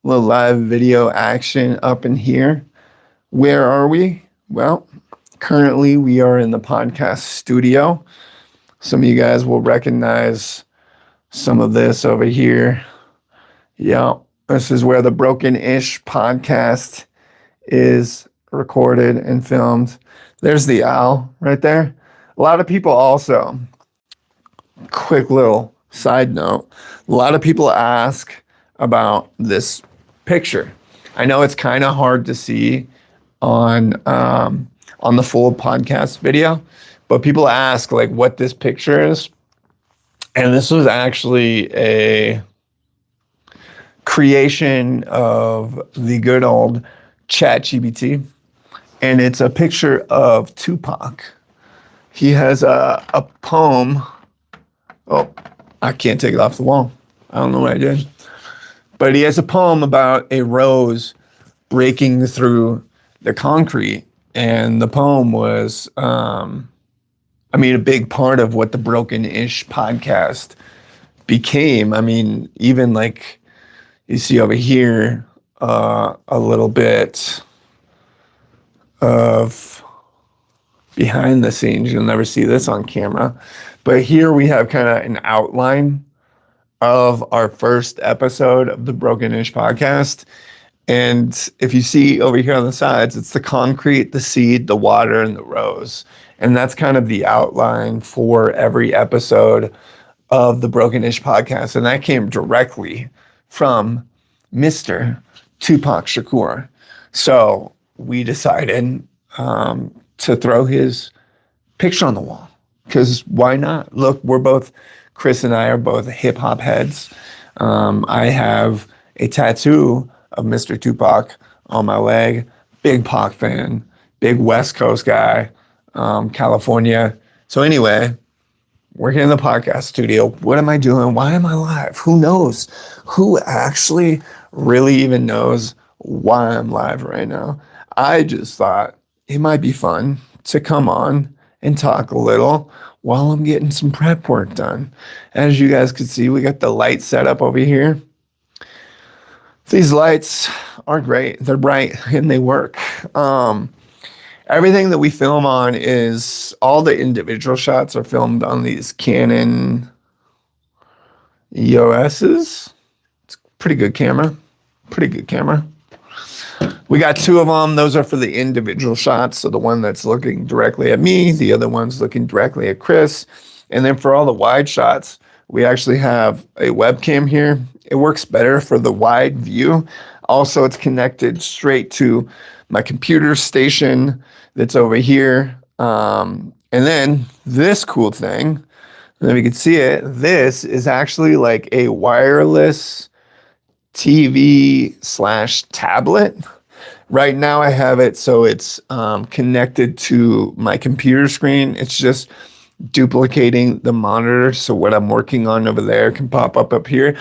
little live video action up in here. Where are we? Well, currently we are in the podcast studio. Some of you guys will recognize some of this over here. Yeah, this is where the Broken Ish podcast is recorded and filmed. There's the owl right there. A lot of people also, quick little side note, a lot of people ask about this picture. I know it's kind of hard to see on the full podcast video, but people ask like what this picture is. And this was actually a creation of the good old ChatGPT. And it's a picture of Tupac. He has a poem. Oh, I can't take it off the wall. I don't know what I did. But he has a poem about a rose breaking through the concrete. And the poem was, a big part of what the Broken Ish podcast became. I mean, even like you see over here, a little bit of behind the scenes. You'll never see this on camera. But here we have kind of an outline of our first episode of the Broken Ish podcast. And if you see over here on the sides, it's the concrete, the seed, the water, and the rose. And that's kind of the outline for every episode of the Broken Ish podcast. And that came directly from Mr. Tupac Shakur. So we decided to throw his picture on the wall. Because why not? Look, Chris and I are both hip hop heads. I have a tattoo of Mr. Tupac on my leg. Big Pac fan, big West Coast guy, California. So anyway, we're here in the podcast studio. What am I doing? Why am I live? Who knows? Who actually really even knows why I'm live right now? I just thought it might be fun to come on and talk a little while I'm getting some prep work done. As you guys can see, we got the light set up over here. These lights are great. They're bright and they work. Everything that we film on is, all the individual shots are filmed on these Canon EOS's. It's a pretty good camera. We got two of them. Those are for the individual shots. So the one that's looking directly at me, the other one's looking directly at Chris. And then for all the wide shots, we actually have a webcam here. It works better for the wide view. Also, it's connected straight to my computer station that's over here. And then this cool thing, if you can see it, this is actually like a wireless TV/tablet. Right now I have it so it's connected to my computer screen. It's just duplicating the monitor, so what I'm working on over there can pop up here.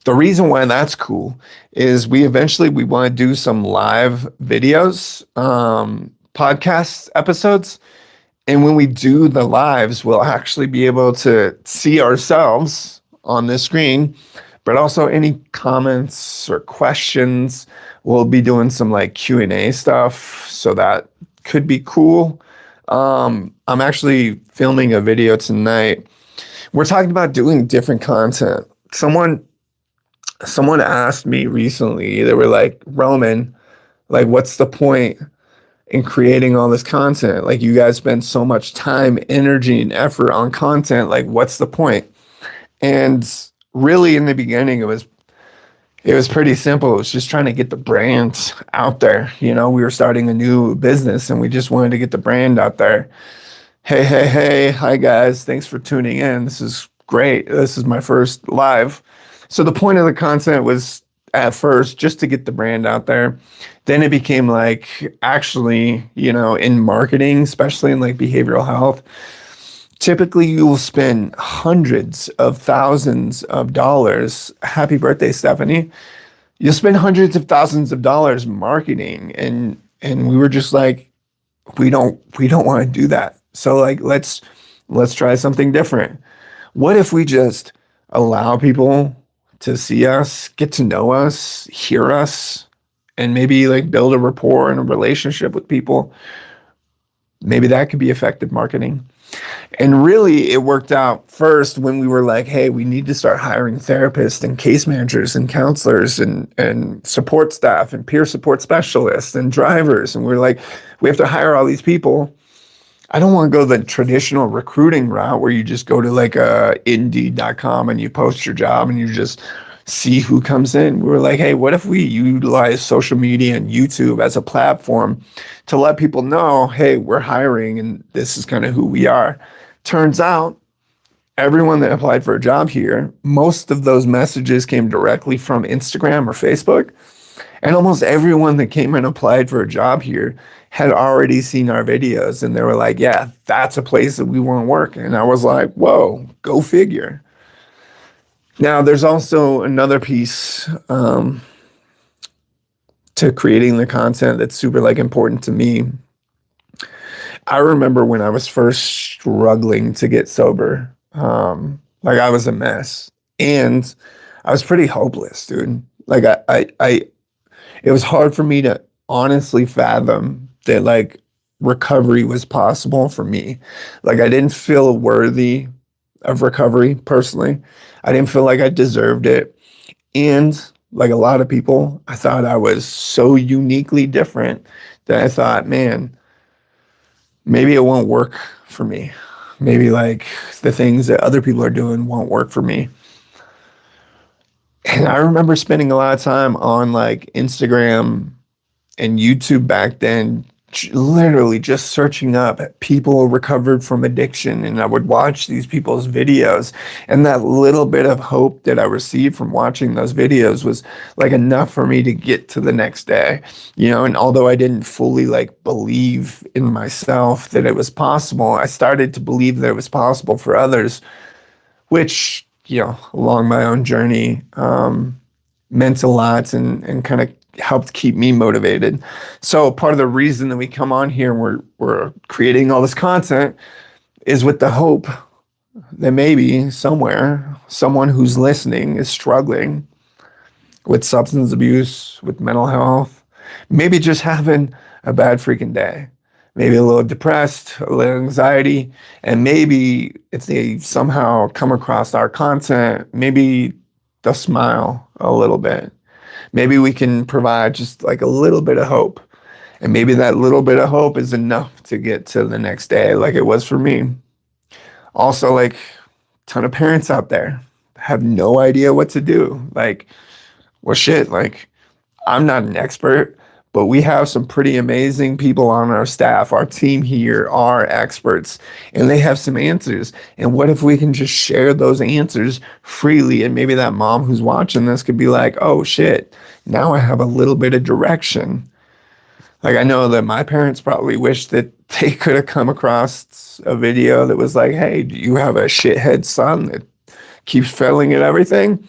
The reason why that's cool is we want to do some live videos, podcast episodes. And when we do the lives, we'll actually be able to see ourselves on this screen, but also any comments or questions. We'll be doing some like Q&A stuff, so that could be cool. I'm actually filming a video tonight. We're talking about doing different content. Someone asked me recently, they were like, Roman, like, what's the point in creating all this content? Like, you guys spend so much time, energy, and effort on content. Like, what's the point? And really, in the beginning, it was pretty simple. It was just trying to get the brand out there. You know, we were starting a new business and we just wanted to get the brand out there. Hey, hi guys. Thanks for tuning in. This is great. This is my first live. So the point of the content was at first just to get the brand out there. Then it became like, actually, you know, in marketing, especially in like behavioral health, typically you will spend hundreds of thousands of dollars. Happy birthday, Stephanie. You'll spend hundreds of thousands of dollars marketing. And we were just like, we don't want to do that. So like, let's try something different. What if we just allow people to see us, get to know us, hear us, and maybe like build a rapport and a relationship with people. Maybe that could be effective marketing. And really, it worked out first when we were like, hey, we need to start hiring therapists and case managers and counselors and support staff and peer support specialists and drivers. And we were like, we have to hire all these people. I don't want to go the traditional recruiting route where you just go to like Indeed.com and you post your job and you just see who comes in. We were like, hey, what if we utilize social media and YouTube as a platform to let people know, hey, we're hiring and this is kind of who we are. Turns out everyone that applied for a job here, most of those messages came directly from Instagram or Facebook. And almost everyone that came and applied for a job here had already seen our videos and they were like, yeah, that's a place that we want to work. And I was like, whoa, go figure. Now, there's also another piece to creating the content that's super like important to me. I remember when I was first struggling to get sober, like I was a mess and I was pretty hopeless, dude. Like it was hard for me to honestly fathom that like recovery was possible for me. Like I didn't feel worthy of recovery personally. I didn't feel like I deserved it. And like a lot of people, I thought I was so uniquely different that I thought, man, maybe it won't work for me. Maybe like the things that other people are doing won't work for me. And I remember spending a lot of time on like Instagram and YouTube back then, literally just searching up people recovered from addiction. And I would watch these people's videos. And that little bit of hope that I received from watching those videos was like enough for me to get to the next day. And although I didn't fully like believe in myself that it was possible, I started to believe that it was possible for others, which, along my own journey, meant a lot and kind of helped keep me motivated. So part of the reason that we come on here and we're creating all this content is with the hope that maybe somewhere, someone who's listening is struggling with substance abuse, with mental health, maybe just having a bad freaking day, maybe a little depressed, a little anxiety, and maybe if they somehow come across our content, maybe they'll smile a little bit. Maybe we can provide just like a little bit of hope. And maybe that little bit of hope is enough to get to the next day like it was for me. Also, like a ton of parents out there have no idea what to do. Like, well, shit, like I'm not an expert, but we have some pretty amazing people on our staff. Our team here are experts and they have some answers. And what if we can just share those answers freely? And maybe that mom who's watching this could be like, oh shit, now I have a little bit of direction. Like I know that my parents probably wish that they could have come across a video that was like, hey, do you have a shithead son that keeps failing at everything?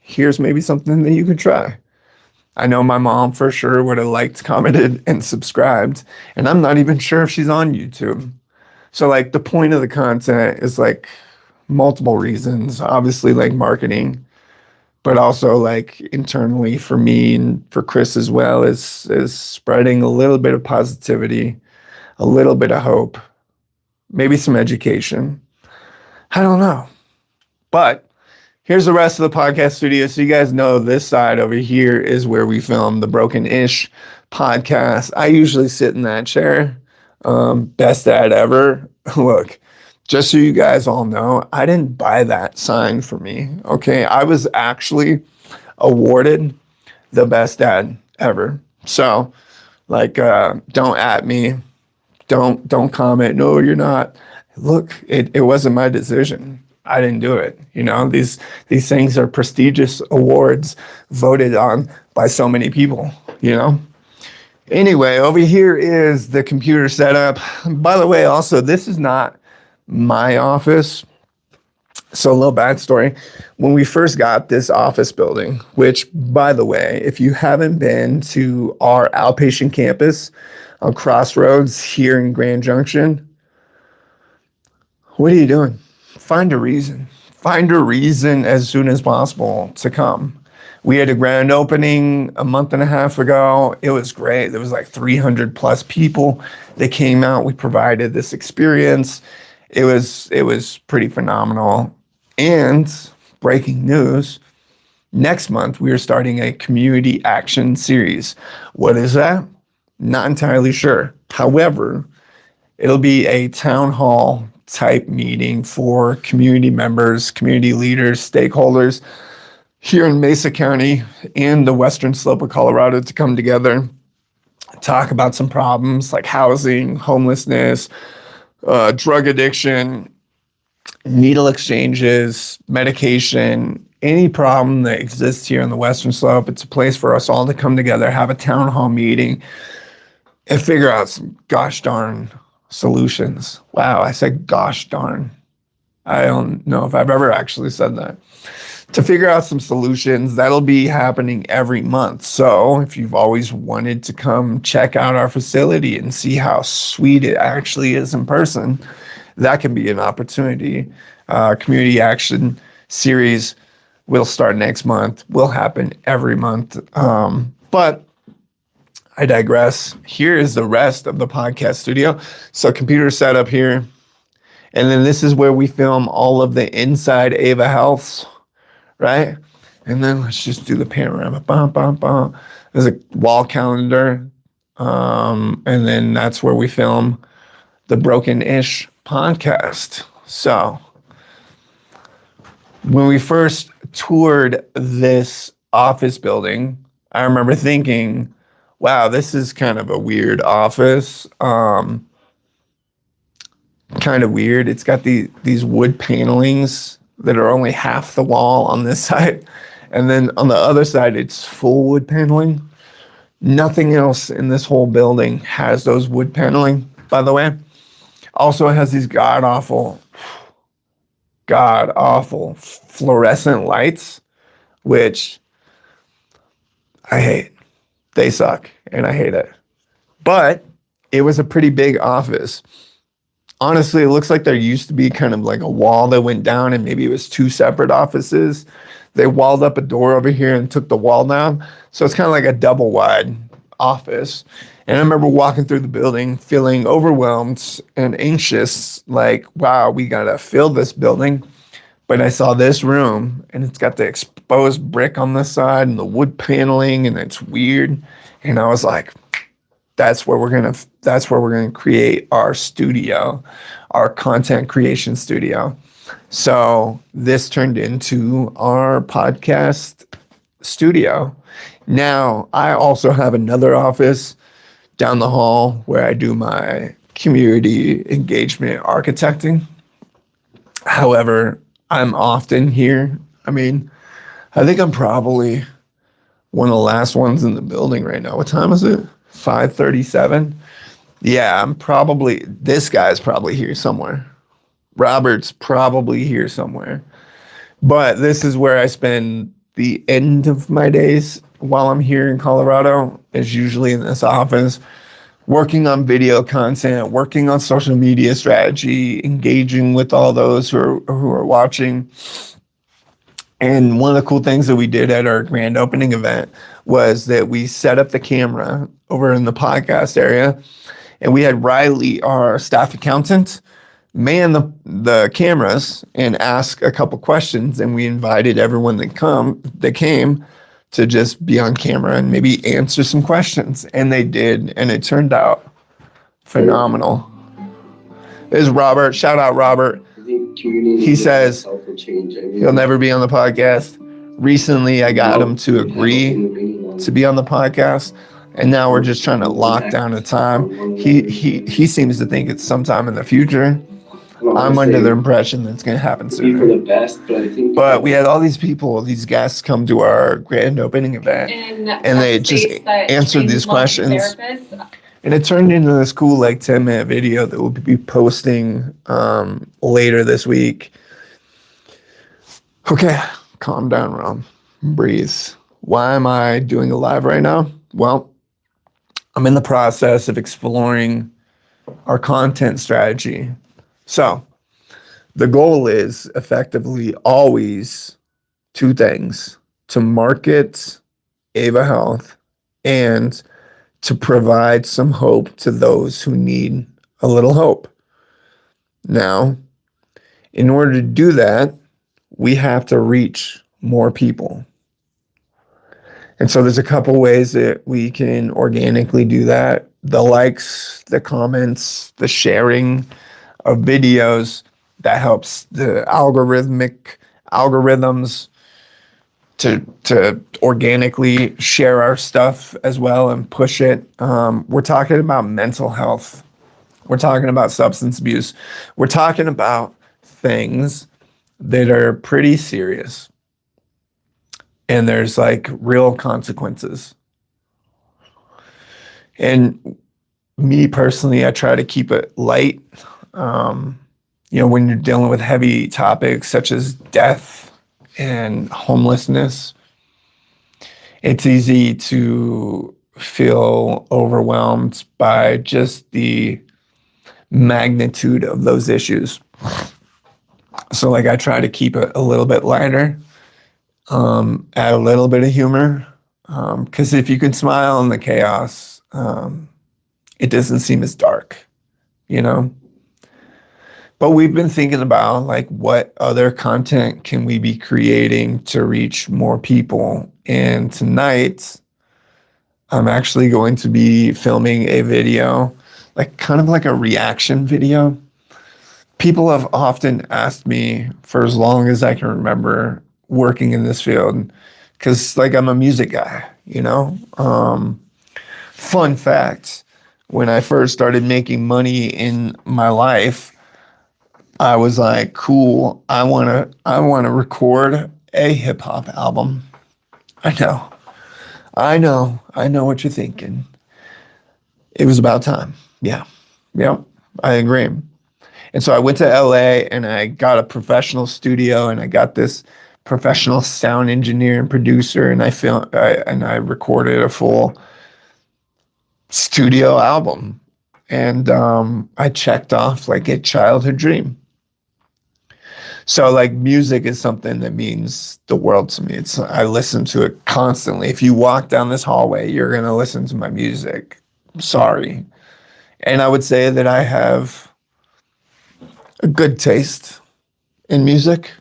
Here's maybe something that you could try. I know my mom for sure would have liked, commented, and subscribed. And I'm not even sure if she's on YouTube. So like the point of the content is like multiple reasons, obviously like marketing, but also like internally for me and for Chris as well is spreading a little bit of positivity, a little bit of hope, maybe some education. I don't know. But here's the rest of the podcast studio. So you guys know this side over here is where we film the Broken-ish podcast. I usually sit in that chair. Best dad ever. Look, just so you guys all know, I didn't buy that sign for me. Okay. I was actually awarded the best dad ever. So like, don't at me. Don't comment. No, you're not. Look, it wasn't my decision. I didn't do it. These things are prestigious awards voted on by so many people, Anyway, over here is the computer setup. By the way, also, this is not my office. So a little backstory. When we first got this office building, which by the way, if you haven't been to our outpatient campus on Crossroads here in Grand Junction, what are you doing? Find a reason. find a reason as soon as possible to come. We had a grand opening a month and a half ago. It was great. There was like 300 plus people that came out. We provided this experience. It was pretty phenomenal. And breaking news, next month we are starting a community action series. What is that? Not entirely sure. However, it'll be a town hall type meeting for community members, community leaders, stakeholders here in Mesa County and the western slope of Colorado to come together, talk about some problems like housing, homelessness, drug addiction, needle exchanges, medication, any problem that exists here on the western slope. It's a place for us all to come together, have a town hall meeting, and figure out some gosh darn solutions. Wow, I said gosh darn. I don't know if I've ever actually said that. To figure out some solutions. That'll be happening every month. So if you've always wanted to come check out our facility and see how sweet it actually is in person, that can be an opportunity. Community action series will start next month, will happen every month. But I digress. Here is the rest of the podcast studio. So computer setup here. And then this is where we film all of the inside Ava Healths, right? And then let's just do the panorama. Bum, bum, bum. There's a wall calendar. And then that's where we film the Broken-ish podcast. So when we first toured this office building, I remember thinking, wow, this is kind of a weird office. Kind of weird. It's got these wood panelings that are only half the wall on this side. And then on the other side, it's full wood paneling. Nothing else in this whole building has those wood paneling, by the way. Also, it has these god-awful fluorescent lights, which I hate. They suck, and I hate it. But it was a pretty big office. Honestly, it looks like there used to be kind of like a wall that went down and maybe it was two separate offices. They walled up a door over here and took the wall down. So it's kind of like a double wide office. And I remember walking through the building feeling overwhelmed and anxious, like, wow, we got to fill this building. But I saw this room and it's got the exposed brick on this side and the wood paneling and it's weird. And I was like, that's where we're gonna create our studio, our content creation studio. So this turned into our podcast studio. Now I also have another office down the hall where I do my community engagement architecting. However, I'm often here. I mean, I think I'm probably one of the last ones in the building right now. What time is it? 5:37. Yeah, this guy's probably here somewhere. Robert's probably here somewhere. But this is where I spend the end of my days while I'm here in Colorado, is usually in this office, working on video content, working on social media strategy, engaging with all those who are watching. And one of the cool things that we did at our grand opening event was that we set up the camera over in the podcast area, and we had Riley, our staff accountant, man the cameras and ask a couple questions, and we invited everyone that came to just be on camera and maybe answer some questions, and they did, and it turned out phenomenal. This is Robert. Shout out Robert. He says he'll never be on the podcast. Recently, I got him to agree to be on the podcast, and now we're just trying to lock down a time. He seems to think it's sometime in the future. I'm under the impression that it's going to happen soon. But we had all these people, these guests come to our grand opening event, and they just answered these questions. And it turned into this cool 10-minute video that we'll be posting later this week. Okay, calm down, Rom. Breathe. Why am I doing a live right now? Well, I'm in the process of exploring our content strategy. So The goal is effectively always two things: to market Ava Health and to provide some hope to those who need a little hope. Now, in order to do that, we have to reach more people. And so there's a couple ways that we can organically do that. The likes, the comments, the sharing of videos, that helps the algorithms to organically share our stuff as well and push it. We're talking about mental health. We're talking about substance abuse. We're talking about things that are pretty serious. And there's like real consequences. And me personally, I try to keep it light. When you're dealing with heavy topics such as death and homelessness, it's easy to feel overwhelmed by just the magnitude of those issues. So like I try to keep it a little bit lighter, add a little bit of humor, because if you can smile in the chaos, it doesn't seem as dark, you know? But we've been thinking about like what other content can we be creating to reach more people. And tonight, I'm actually going to be filming a video, like kind of like a reaction video. People have often asked me for as long as I can remember working in this field, because like I'm a music guy, you know? Fun fact, when I first started making money in my life, I was like, cool, I wanna record a hip hop album. I know what you're thinking. It was about time. Yeah. Yep. I agree. And so I went to LA and I got a professional studio and I got this professional sound engineer and producer, and I recorded a full studio album. And I checked off like a childhood dream. So like music is something that means the world to me. I listen to it constantly. If you walk down this hallway, you're going to listen to my music. Sorry. And I would say that I have a good taste in music.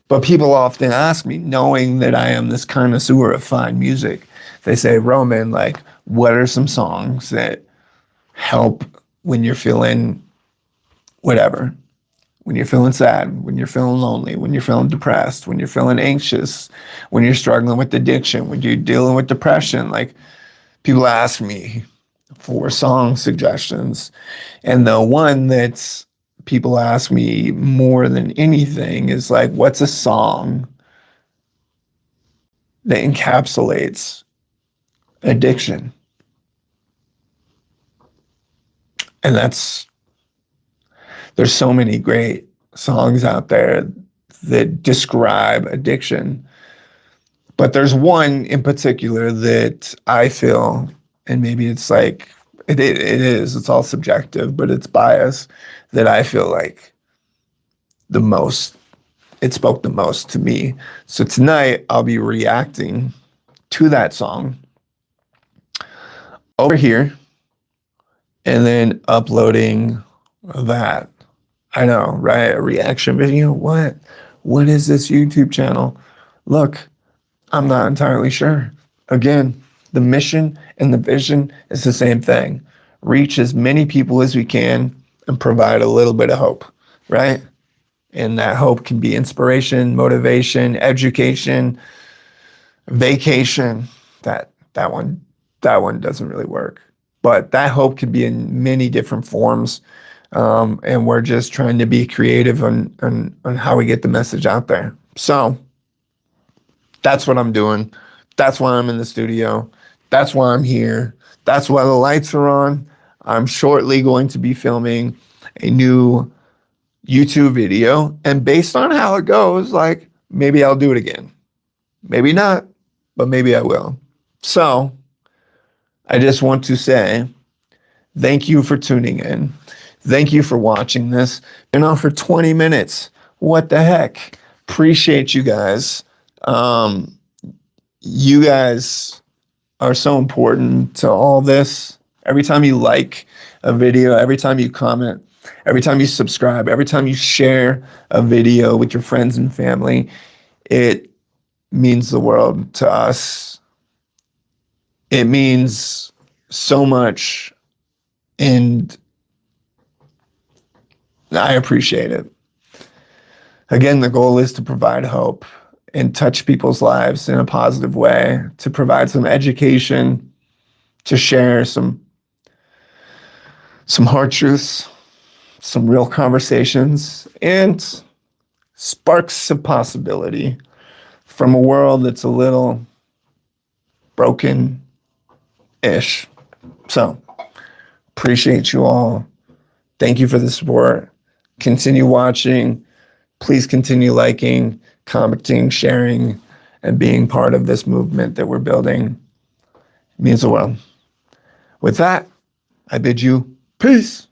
But people often ask me, knowing that I am this connoisseur of fine music, they say, Roman, like, what are some songs that help when you're feeling whatever? When you're feeling sad, when you're feeling lonely, when you're feeling depressed, when you're feeling anxious, when you're struggling with addiction, when you're dealing with depression, like people ask me for song suggestions. And the one that people ask me more than anything is like, what's a song that encapsulates addiction? And there's so many great songs out there that describe addiction. But there's one in particular that I feel, and maybe it's like, it's all subjective, but it's biased, that I feel like it spoke the most to me. So tonight I'll be reacting to that song over here and then uploading that. I know, right? A reaction video. What is this YouTube channel? Look, I'm not entirely sure. Again, the mission and the vision is the same thing. Reach as many people as we can and provide a little bit of hope, right? And that hope can be inspiration, motivation, education, vacation. That one doesn't really work. But that hope can be in many different forms. And we're just trying to be creative on how we get the message out there. So that's what I'm doing. That's why I'm in the studio. That's why I'm here. That's why the lights are on. I'm shortly going to be filming a new YouTube video. And based on how it goes, like maybe I'll do it again. Maybe not, but maybe I will. So I just want to say thank you for tuning in. Thank you for watching this. Been on for 20 minutes. What the heck? Appreciate you guys. You guys are so important to all this. Every time you like a video, every time you comment, every time you subscribe, every time you share a video with your friends and family, it means the world to us. It means so much, and I appreciate it. Again, the goal is to provide hope and touch people's lives in a positive way, to provide some education, to share some hard truths, some real conversations, and sparks of possibility from a world that's a little broken-ish. So, appreciate you all. Thank you for the support. Continue watching. Please continue liking, commenting, sharing, and being part of this movement that we're building. It means the world. With that, I bid you peace.